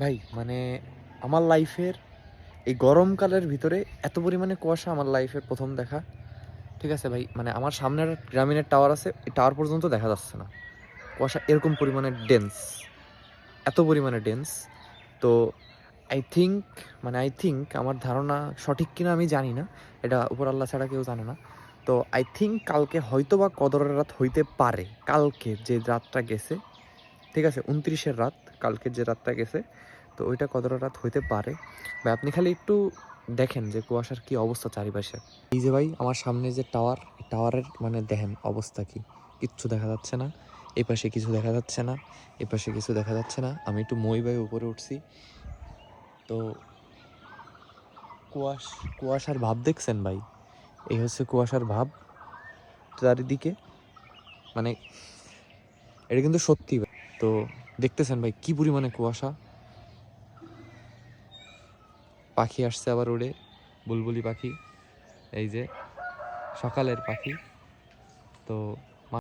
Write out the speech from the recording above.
ভাই মানে আমার লাইফের এই গরমকালের ভিতরে এত পরিমাণে কুয়াশা আমার লাইফের প্রথম দেখা। ঠিক আছে ভাই, মানে আমার সামনের গ্রামীণের টাওয়ার আছে, এই টাওয়ার পর্যন্ত দেখা যাচ্ছে না। কুয়াশা এরকম পরিমাণে ডেন্স, এত পরিমাণে ডেন্স। তো আই থিঙ্ক আমার ধারণা সঠিক কিনা আমি জানি না, এটা উপর আল্লাহ ছাড়া কেউ জানে না। তো আই থিঙ্ক কালকে হয়তো বা কদরের রাত হইতে পারে, কালকে যে রাতটা গেছে, ঠিক আছে 29-এর রাত, কালকের যে রাতটা গেছে, তো ওইটা কতটা রাত হইতে পারে। ভাই আপনি খালি একটু দেখেন যে কুয়াশার কি অবস্থা চারিপাশে। এই যে ভাই আমার সামনে যে টাওয়ার, এই টাওয়ারের মানে দেখেন অবস্থা কি, কিচ্ছু দেখা যাচ্ছে না। এই পাশে কিছু দেখা যাচ্ছে না, এই পাশে কিছু দেখা যাচ্ছে না। আমি একটু মই ভাই উপরে উঠছি, তো কুয়াশার ভাব দেখছেন ভাই, এই হচ্ছে কুয়াশার ভাব চারিদিকে, মানে এটা কিন্তু সত্যি ভাই। তো দেখতেছেন ভাই কি পরিমাণে কুয়াশা। পাখি আসছে আবার উড়ে, বুলবুলি পাখি, এই যে সকালের পাখি। তো